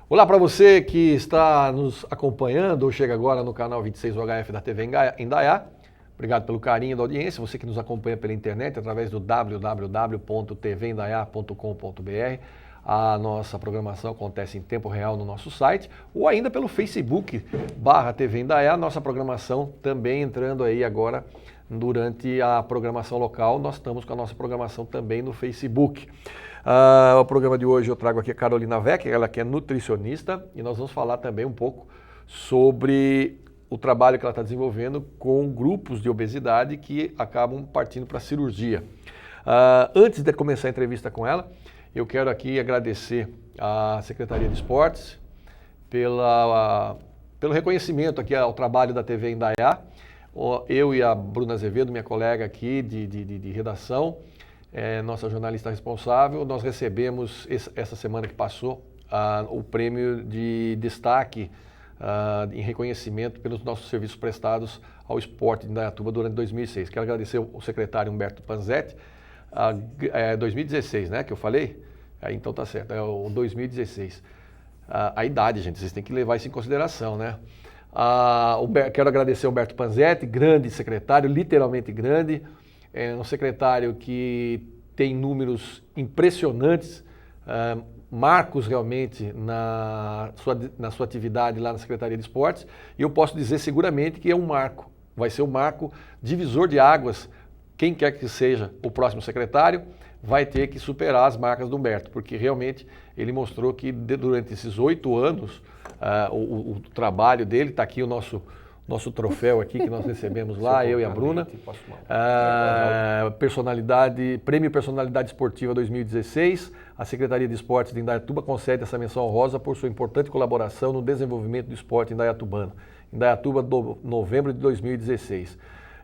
Olá para você que está nos acompanhando ou chega agora no canal 26 UHF da TV Indaiá. Obrigado pelo carinho da audiência. Você que nos acompanha pela internet através do www.tvindaiá.com.br. A nossa programação acontece em tempo real no nosso site ou ainda pelo Facebook /TV Indaiá. Nossa programação também entrando aí agora durante a programação local. Nós estamos com a nossa programação também no Facebook. O programa de hoje eu trago aqui a Carolina Weck, ela que é nutricionista, e nós vamos falar também um pouco sobre o trabalho que ela está desenvolvendo com grupos de obesidade que acabam partindo para a cirurgia. Antes de começar a entrevista com ela, eu quero aqui agradecer à Secretaria de Esportes pelo reconhecimento aqui ao trabalho da TV Indaiá. Eu e a Bruna Azevedo, minha colega aqui de redação, nossa jornalista responsável, nós recebemos essa semana que passou o prêmio de destaque em reconhecimento pelos nossos serviços prestados ao esporte de Indaiatuba durante 2006. Quero agradecer ao secretário Humberto Panzetti, 2016, né, que eu falei? Então tá certo, é o 2016. A idade, gente, vocês têm que levar isso em consideração, né? Quero agradecer ao Humberto Panzetti, grande secretário, literalmente grande. É um secretário que tem números impressionantes, marcos realmente na sua atividade lá na Secretaria de Esportes, e eu posso dizer seguramente que é um marco, vai ser um marco divisor de águas. Quem quer que seja o próximo secretário vai ter que superar as marcas do Humberto, porque realmente ele mostrou que durante esses 8 anos, o trabalho dele, está aqui o nosso troféu aqui que nós recebemos lá, eu e a Bruna, Prêmio Personalidade Esportiva 2016, a Secretaria de Esportes de Indaiatuba concede essa menção honrosa por sua importante colaboração no desenvolvimento do esporte indaiatubano. Indaiatuba, novembro de 2016.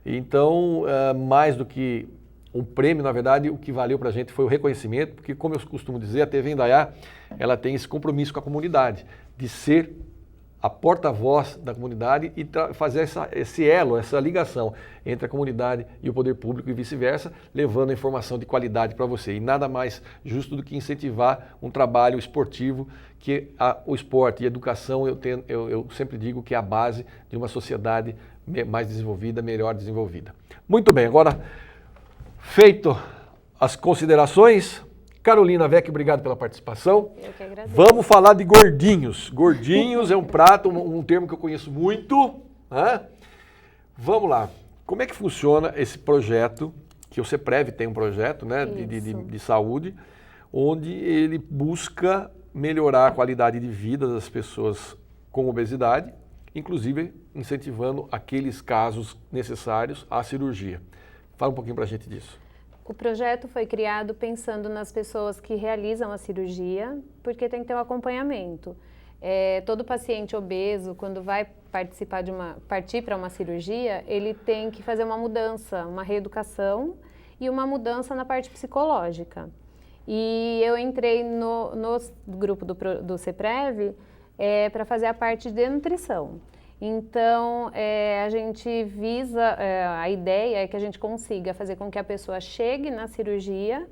Então, mais do que um prêmio, na verdade, o que valeu para a gente foi o reconhecimento, porque, como eu costumo dizer, a TV Indaiá, ela tem esse compromisso com a comunidade, de ser a porta-voz da comunidade e fazer esse elo, essa ligação entre a comunidade e o poder público e vice-versa, levando a informação de qualidade para você. E nada mais justo do que incentivar um trabalho esportivo, que o esporte e a educação, eu sempre digo que é a base de uma sociedade mais desenvolvida, melhor desenvolvida. Muito bem, agora, feito as considerações, Carolina Weck, obrigado pela participação. Eu que agradeço. Vamos falar de gordinhos. Gordinhos é um prato, um termo que eu conheço muito. Né? Vamos lá. Como é que funciona esse projeto, que o CEPREV tem um projeto, né, de saúde, onde ele busca melhorar a qualidade de vida das pessoas com obesidade, inclusive incentivando aqueles casos necessários à cirurgia. Fala um pouquinho para a gente disso. O projeto foi criado pensando nas pessoas que realizam a cirurgia, porque tem que ter um acompanhamento. Todo paciente obeso, quando vai partir para uma cirurgia, ele tem que fazer uma mudança, uma reeducação e uma mudança na parte psicológica. E eu entrei no grupo do CEPREV para fazer a parte de nutrição. Então, a gente visa, a ideia é que a gente consiga fazer com que a pessoa chegue na cirurgia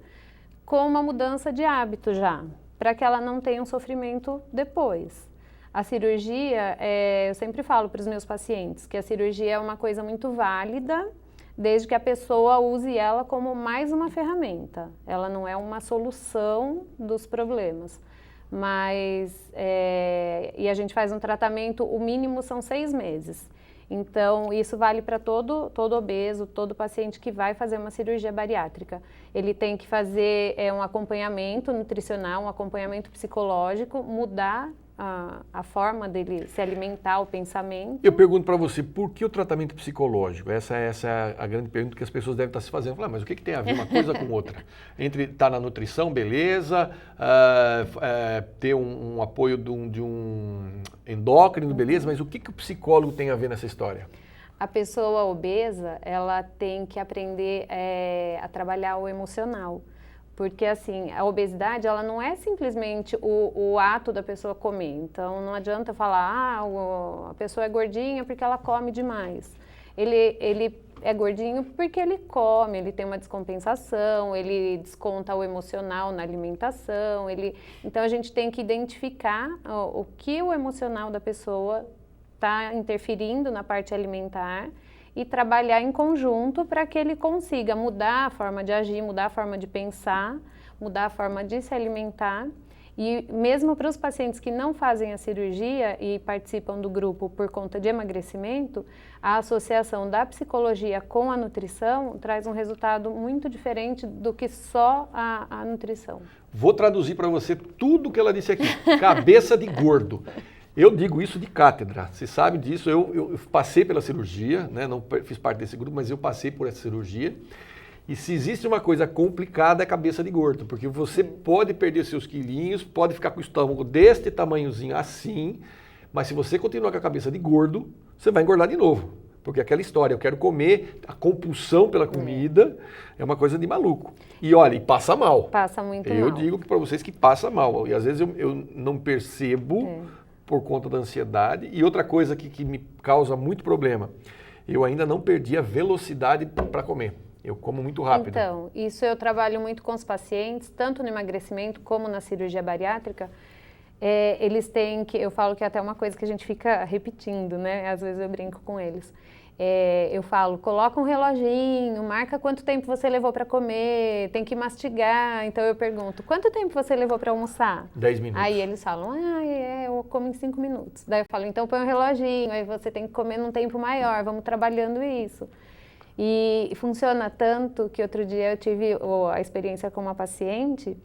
com uma mudança de hábito já, para que ela não tenha um sofrimento depois. A cirurgia, eu sempre falo para os meus pacientes que a cirurgia é uma coisa muito válida, desde que a pessoa use ela como mais uma ferramenta. Ela não é uma solução dos problemas. Mas, e a gente faz um tratamento, o mínimo são 6 meses. Então, isso vale para todo obeso, todo paciente que vai fazer uma cirurgia bariátrica. Ele tem que fazer um acompanhamento nutricional, um acompanhamento psicológico, mudar a forma dele se alimentar, o pensamento. Eu pergunto para você, por que o tratamento psicológico? Essa é a grande pergunta que as pessoas devem estar se fazendo. Falar, mas o que tem a ver uma coisa com outra? Entre estar na nutrição, beleza, ter um apoio de um endócrino, beleza, mas o que o psicólogo tem a ver nessa história? A pessoa obesa, ela tem que aprender a trabalhar o emocional. Porque, assim, a obesidade, ela não é simplesmente o ato da pessoa comer. Então, não adianta falar, a pessoa é gordinha porque ela come demais. Ele é gordinho porque ele come, ele tem uma descompensação, ele desconta o emocional na alimentação. Então, a gente tem que identificar o que o emocional da pessoa está interferindo na parte alimentar e trabalhar em conjunto para que ele consiga mudar a forma de agir, mudar a forma de pensar, mudar a forma de se alimentar. E mesmo para os pacientes que não fazem a cirurgia e participam do grupo por conta de emagrecimento, a associação da psicologia com a nutrição traz um resultado muito diferente do que só a nutrição. Vou traduzir para você tudo que ela disse aqui. Cabeça de gordo. Eu digo isso de cátedra, você sabe disso, eu passei pela cirurgia, né? Não fiz parte desse grupo, mas eu passei por essa cirurgia. E se existe uma coisa complicada é a cabeça de gordo, porque você pode perder seus quilinhos, pode ficar com o estômago deste tamanhozinho assim, mas se você continuar com a cabeça de gordo, você vai engordar de novo. Porque aquela história, eu quero comer, a compulsão pela comida é uma coisa de maluco. E olha, e passa mal. Passa muito mal. Eu digo para vocês que passa mal, e às vezes eu não percebo por conta da ansiedade. E outra coisa que me causa muito problema, eu ainda não perdi a velocidade para comer. Eu como muito rápido. Então, isso eu trabalho muito com os pacientes, tanto no emagrecimento como na cirurgia bariátrica. Eles têm que, eu falo que é até uma coisa que a gente fica repetindo, né? Às vezes eu brinco com eles. Eu falo, coloca um reloginho, marca quanto tempo você levou para comer, tem que mastigar. Então eu pergunto, quanto tempo você levou para almoçar? 10 minutos. Aí eles falam, eu como em 5 minutos. Daí eu falo, então põe um reloginho, aí você tem que comer num tempo maior, vamos trabalhando isso. E funciona tanto que outro dia eu tive a experiência com uma paciente,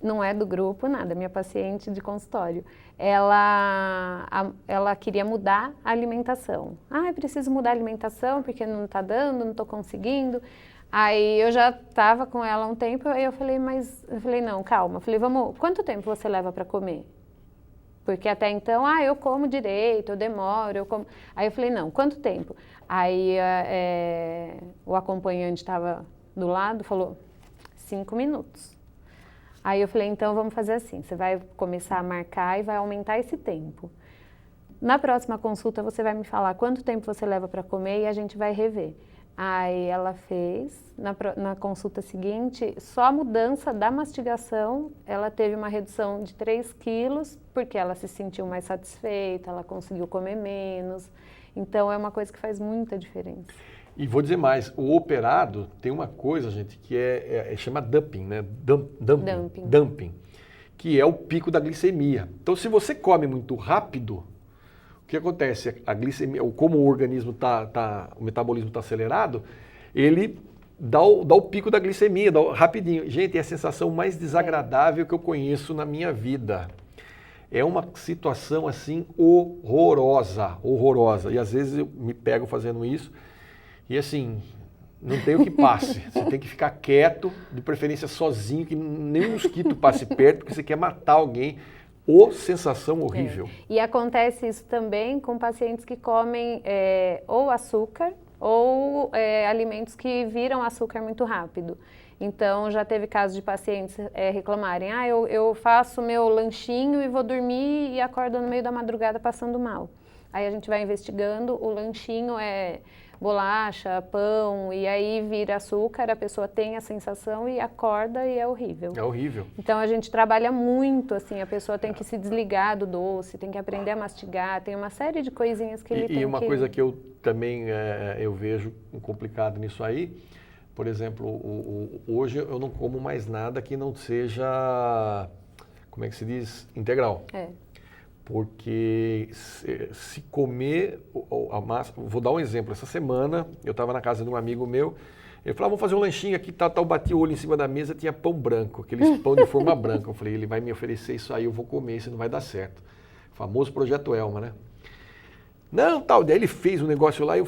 não é do grupo, nada, minha paciente de consultório. Ela queria mudar a alimentação. Eu preciso mudar a alimentação porque não está dando, não estou conseguindo. Aí eu já estava com ela há um tempo, aí eu falei, não, calma. Eu falei, quanto tempo você leva para comer? Porque até então, eu como direito, eu demoro, eu como... Aí eu falei, não, quanto tempo? Aí o acompanhante estava do lado, falou, 5 minutos. Aí eu falei, então vamos fazer assim, você vai começar a marcar e vai aumentar esse tempo. Na próxima consulta você vai me falar quanto tempo você leva para comer e a gente vai rever. Aí ela fez, na consulta seguinte, só a mudança da mastigação, ela teve uma redução de 3 quilos, porque ela se sentiu mais satisfeita, ela conseguiu comer menos. Então é uma coisa que faz muita diferença. E vou dizer mais, o operado tem uma coisa, gente, que chama dumping, né? Dumping, que é o pico da glicemia. Então, se você come muito rápido, o que acontece? A glicemia, como o organismo o metabolismo está acelerado, ele dá o pico da glicemia, rapidinho. Gente, é a sensação mais desagradável que eu conheço na minha vida. É uma situação assim horrorosa. E às vezes eu me pego fazendo isso. E assim, não tem o que passe. Você tem que ficar quieto, de preferência sozinho, que nem um mosquito passe perto, porque você quer matar alguém. Sensação horrível. E acontece isso também com pacientes que comem ou açúcar ou alimentos que viram açúcar muito rápido. Então, já teve casos de pacientes reclamarem, eu faço meu lanchinho e vou dormir e acordo no meio da madrugada passando mal. Aí a gente vai investigando, o lanchinho é bolacha, pão, e aí vira açúcar, a pessoa tem a sensação e acorda e é horrível. É horrível. Então a gente trabalha muito, assim, a pessoa tem que se desligar do doce, tem que aprender a mastigar, tem uma série de coisinhas que ele tem que... E uma coisa que eu também eu vejo complicado nisso aí, por exemplo, hoje eu não como mais nada que não seja, como é que se diz, integral. Porque se comer a massa... Vou dar um exemplo. Essa semana eu estava na casa de um amigo meu, ele falou, vamos fazer um lanchinho aqui, tal, bati o olho em cima da mesa, tinha pão branco, aqueles pão de forma branca. Eu falei, ele vai me oferecer isso aí, eu vou comer, isso não vai dar certo. Famoso Projeto Elma, né? Não, tal, daí ele fez um negócio lá e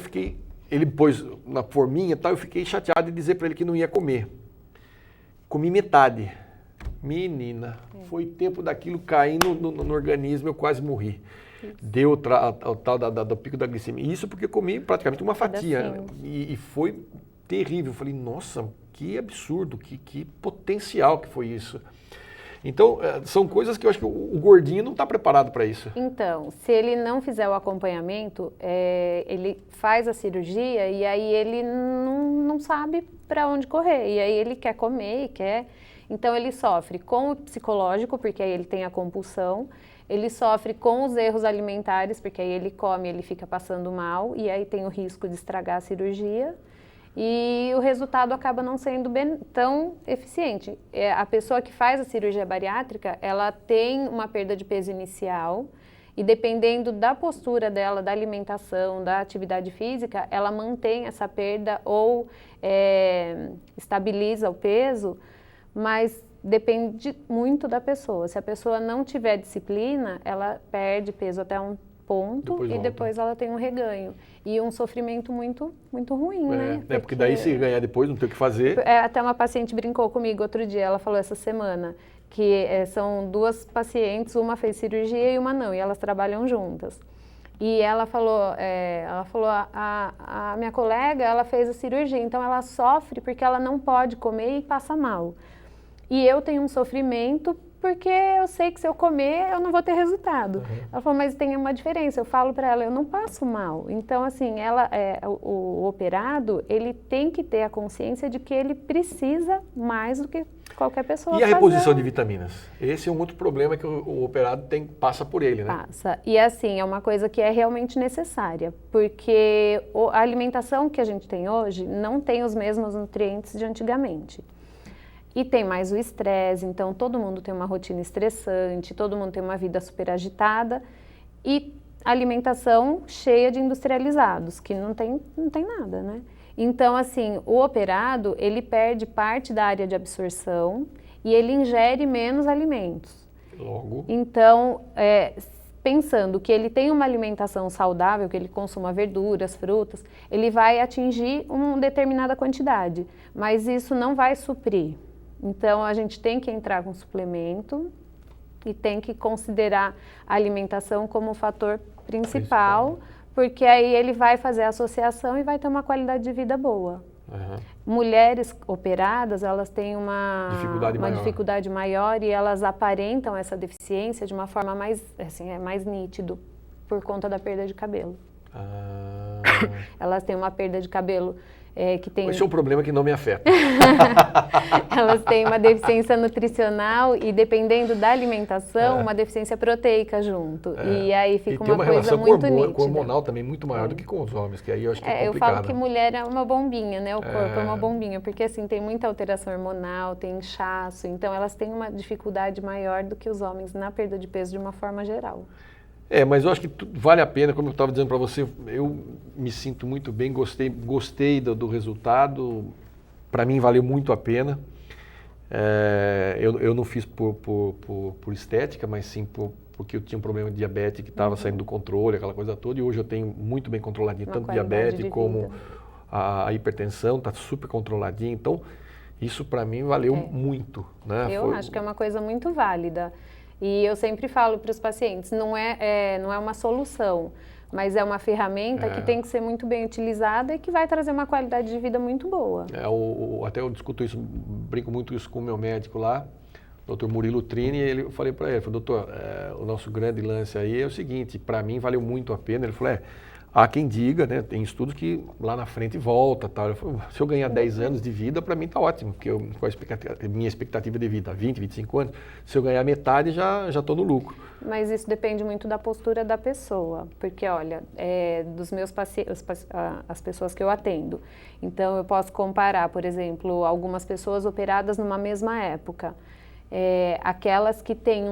ele pôs na forminha e tal, eu fiquei chateado de dizer para ele que não ia comer. Comi metade. Menina, foi tempo daquilo cair no organismo, eu quase morri. Deu o tal do pico da glicemia. Isso porque eu comi praticamente uma fatia. E foi terrível. Eu falei, nossa, que absurdo, que potencial que foi isso. Então, são coisas que eu acho que o gordinho não está preparado para isso. Então, se ele não fizer o acompanhamento, ele faz a cirurgia e aí ele não sabe para onde correr. E aí ele quer comer e quer... Então, ele sofre com o psicológico, porque aí ele tem a compulsão. Ele sofre com os erros alimentares, porque aí ele come, ele fica passando mal. E aí tem o risco de estragar a cirurgia. E o resultado acaba não sendo tão eficiente. A pessoa que faz a cirurgia bariátrica, ela tem uma perda de peso inicial e dependendo da postura dela, da alimentação, da atividade física, ela mantém essa perda ou estabiliza o peso, mas depende muito da pessoa. Se a pessoa não tiver disciplina, ela perde peso até um ponto depois ela tem um reganho. E um sofrimento muito, muito ruim, né? Porque daí se ganhar depois, não tem o que fazer. Até uma paciente brincou comigo outro dia, ela falou essa semana, que são duas pacientes, uma fez cirurgia e uma não, e elas trabalham juntas. E ela falou, a minha colega, ela fez a cirurgia, então ela sofre porque ela não pode comer e passa mal. E eu tenho um sofrimento porque eu sei que se eu comer, eu não vou ter resultado. Uhum. Ela falou, mas tem uma diferença, eu falo para ela, eu não passo mal. Então, assim, o operado, ele tem que ter a consciência de que ele precisa mais do que qualquer pessoa fazer. E a reposição de vitaminas? Esse é um outro problema que o operado passa por ele, né? Passa. E assim, é uma coisa que é realmente necessária, porque a alimentação que a gente tem hoje não tem os mesmos nutrientes de antigamente. E tem mais o estresse, então todo mundo tem uma rotina estressante, todo mundo tem uma vida super agitada e alimentação cheia de industrializados, que não tem nada, né? Então, assim, o operado, ele perde parte da área de absorção e ele ingere menos alimentos. Logo. Então, pensando que ele tem uma alimentação saudável, que ele consuma verduras, frutas, ele vai atingir uma determinada quantidade, mas isso não vai suprir. Então, a gente tem que entrar com suplemento e tem que considerar a alimentação como o fator principal, porque aí ele vai fazer a associação e vai ter uma qualidade de vida boa. Uhum. Mulheres operadas, elas têm uma dificuldade maior e elas aparentam essa deficiência de uma forma mais, assim, mais nítido, por conta da perda de cabelo. Elas têm uma perda de cabelo que tem... Esse é um problema que não me afeta. Elas têm uma deficiência nutricional e, dependendo da alimentação, uma deficiência proteica junto. E aí fica uma coisa muito nítida. Com hormonal também muito maior do que com os homens, que aí eu acho que é complicado. Eu falo que mulher é uma bombinha, né? O corpo é uma bombinha, porque assim, tem muita alteração hormonal, tem inchaço, então elas têm uma dificuldade maior do que os homens na perda de peso de uma forma geral. Mas eu acho que vale a pena, como eu estava dizendo para você, eu me sinto muito bem, gostei do resultado, para mim valeu muito a pena. Eu não fiz por estética, mas sim porque eu tinha um problema de diabetes que estava saindo do controle, aquela coisa toda, e hoje eu tenho muito bem controladinho, tanto diabetes como a hipertensão, está super controladinho, então isso para mim valeu muito. Né? Eu acho que é uma coisa muito válida. E eu sempre falo para os pacientes, não é uma solução, mas é uma ferramenta que tem que ser muito bem utilizada e que vai trazer uma qualidade de vida muito boa. Até eu discuto isso, brinco muito isso com o meu médico lá, o Dr. Murilo Trini, e eu falei para ele, doutor, o nosso grande lance aí é o seguinte, para mim valeu muito a pena. Ele falou, há quem diga, né, tem estudos que lá na frente volta, tal. Eu falei, se eu ganhar 10 anos de vida, para mim está ótimo, porque minha expectativa de vida, 20, 25 anos, se eu ganhar metade, já estou no lucro. Mas isso depende muito da postura da pessoa, porque olha, dos meus pacientes, as pessoas que eu atendo, então eu posso comparar, por exemplo, algumas pessoas operadas numa mesma época, aquelas que têm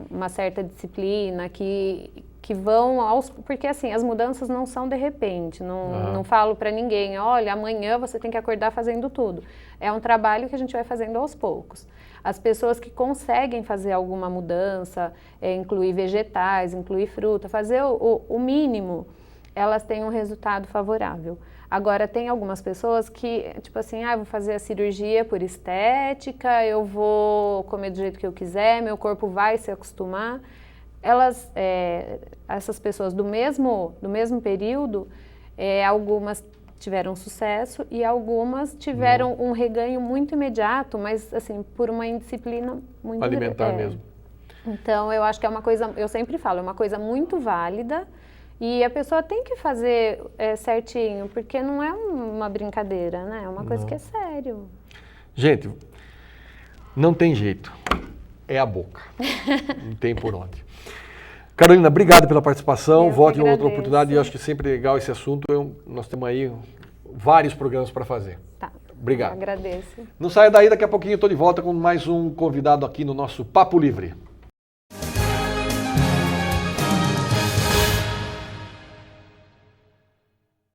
uma certa disciplina, que vão porque assim, as mudanças não são de repente, não falo para ninguém, olha, amanhã você tem que acordar fazendo tudo. É um trabalho que a gente vai fazendo aos poucos. As pessoas que conseguem fazer alguma mudança, incluir vegetais, incluir fruta, fazer o mínimo, elas têm um resultado favorável. Agora, tem algumas pessoas que, tipo assim, vou fazer a cirurgia por estética, eu vou comer do jeito que eu quiser, meu corpo vai se acostumar. Essas pessoas do mesmo período, algumas tiveram sucesso e algumas tiveram um reganho muito imediato, mas assim, por uma indisciplina muito alimentar mesmo. Então, eu acho que é uma coisa, eu sempre falo, é uma coisa muito válida e a pessoa tem que fazer certinho, porque não é uma brincadeira, né? É uma coisa que é sério. Gente, não tem jeito. É a boca. Não tem por onde. Carolina, obrigado pela participação. Volte em outra oportunidade. Eu acho que sempre legal esse assunto. Nós temos aí vários programas para fazer. Tá. Obrigado. Agradeço. Não saia daí, daqui a pouquinho eu estou de volta com mais um convidado aqui no nosso Papo Livre.